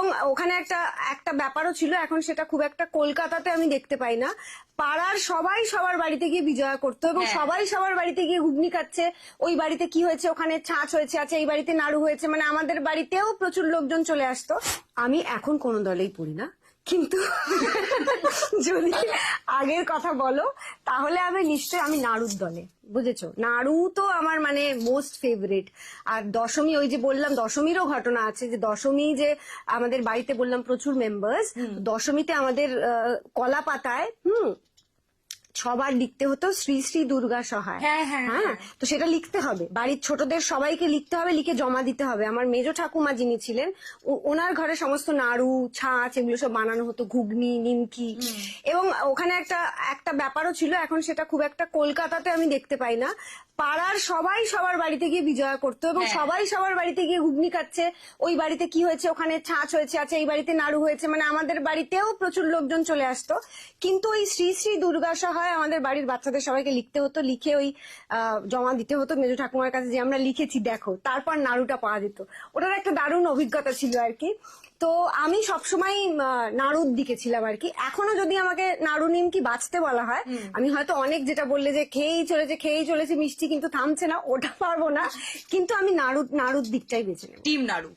এবং ওখানে একটা একটা ব্যাপারও ছিল, এখন সেটা খুব একটা কলকাতাতে আমি দেখতে পাই না। পাড়ার সবাই সবার বাড়িতে গিয়ে বিজয়া করতো এবং সবাই সবার বাড়িতে গিয়ে ঘুগনি খাচ্ছে। ওই বাড়িতে কি হয়েছে, ওখানে ছাঁচ হয়েছে, আছে এই বাড়িতে নাড়ু হয়েছে, মানে আমাদের বাড়িতেও প্রচুর লোকজন চলে আসতো। আমি এখন কোনো দলেই পড়ি না, কিন্তু যদি আগের কথা বলো তাহলে আমি নিশ্চয়ই আমি নাড়ুর দলে, বুঝেছো? নাড়ু তো আমার মানে মোস্ট ফেভারিট। আর দশমী, ওই যে বললাম দশমীরও ঘটনা আছে, যে দশমী যে আমাদের বাড়িতে বললাম প্রচুর মেম্বার্স, দশমীতে আমাদের কলা পাতায় সবার লিখতে হতো শ্রী শ্রী দুর্গা সহায়। হ্যাঁ, তো সেটা লিখতে হবে, বাড়ির ছোটদের সবাইকে লিখতে হবে, লিখে জমা দিতে হবে। আমার মেজো ঠাকুমা যিনি ছিলেন, ওনার ঘরে সমস্ত নাড়ু, ছাঁচ এগুলো সব বানানো হতো, ঘুগনি, নিমকি। এবং ওখানে একটা একটা ব্যাপারও ছিল, এখন সেটা খুব একটা কলকাতাতে আমি দেখতে পাই না। পাড়ার সবাই সবার বাড়িতে গিয়ে বিজয়া করতো এবং সবাই সবার বাড়িতে গিয়ে ঘুগনি খাচ্ছে। ওই বাড়িতে কি হয়েছে, ওখানে ছাঁচ হয়েছে, আছে এই বাড়িতে নাড়ু হয়েছে, মানে আমাদের বাড়িতেও প্রচুর লোকজন চলে আসতো। কিন্তু ওই শ্রী শ্রী দুর্গা সহায় আমাদের বাড়ির বাচ্চাদের সবাইকে লিখতে হতো, লিখে ওই জমা দিতে হতো মেজো ঠাকুমার কাছে, যে আমরা লিখেছি দেখো, তারপর নাড়ুটা পাওয়া যেত। ওটার একটা দারুণ অভিজ্ঞতা ছিল আর কি। তো আমি সবসময় নাড়ুর দিকে ছিলাম আর কি। এখনো যদি আমাকে নাড়ু নিমকি বাঁচতে বলা হয়, আমি হয়তো অনেক, যেটা বললে যে খেয়েই চলেছে মিষ্টি কিন্তু থামছে না, ওটা পারবো না, কিন্তু আমি নাড়ুর দিকটাই বেছে নেব। টিম নাড়ু।